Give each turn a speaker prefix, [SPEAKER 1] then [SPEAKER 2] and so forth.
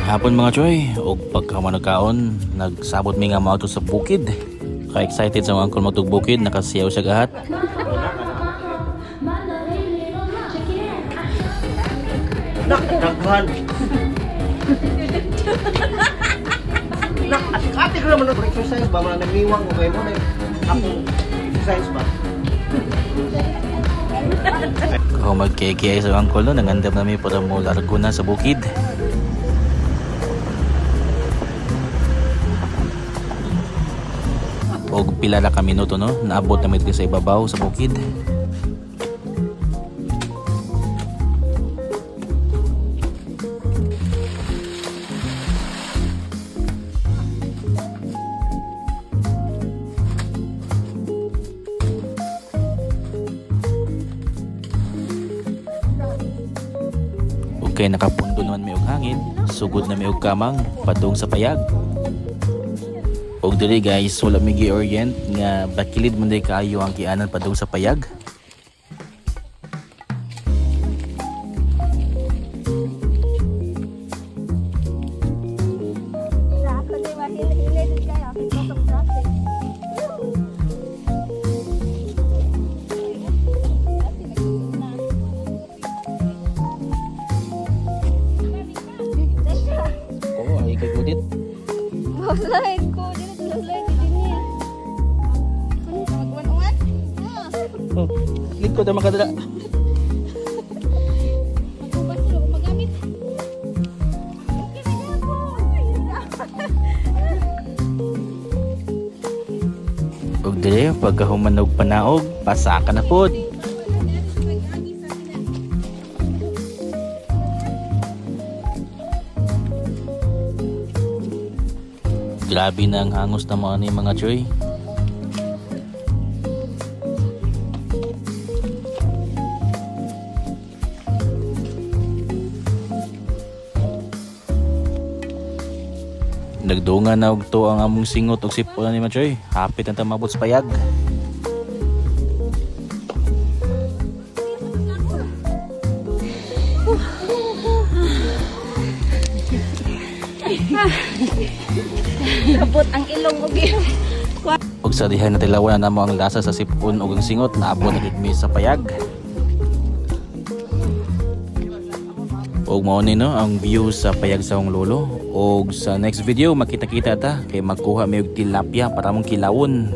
[SPEAKER 1] Hapon mga choy, og pagkamanagkaon, nagsabot mi nga mao to sa bukid. Ka-excited sa mga uncle magtug bukid, nakasiyaw sa gahat.
[SPEAKER 2] Nakakaghan. Ate ko naman exercise ba? Mga nagniwang o kayo mo na ako exercise ba?
[SPEAKER 1] Kung magkikiyay sa uncle no, nangandam namin para mo largo na sa bukid. Og pila na ka minuto no, naabot namin sa ibabaw sa bukid. Okay, nakapundo naman may og hangin, sugod na may og kamang padung sa payag. Og diri guys, wala may gi-orient nga bakilid man day kaayo ang kianan padung sa payag. Oh, ay kay gudit.
[SPEAKER 3] Slide ko, dito na slide din niya. Magwan-ungan?
[SPEAKER 1] Oh, likod na makadala.
[SPEAKER 3] Magubad ko kung magamit. Okay na po.
[SPEAKER 1] Og diri pagkahuman og panaog, pasaka na pod. Grabe na ang hangos na mga choy. Nagdungan na og to ang among singot og sipon ni mga choy. Hapit na tamabot sa payag.
[SPEAKER 3] Labot ang ilong og ilong.
[SPEAKER 1] Og sa dihay na tilawan na namo ang lasa sa sipon ug ang singot, naabot na gid mi sa payag. Og mao ni no ang view sa payag sa Hong Lolo. Og sa next video makita-kita ta kay magkuha mi og tilapia para mong kilawon.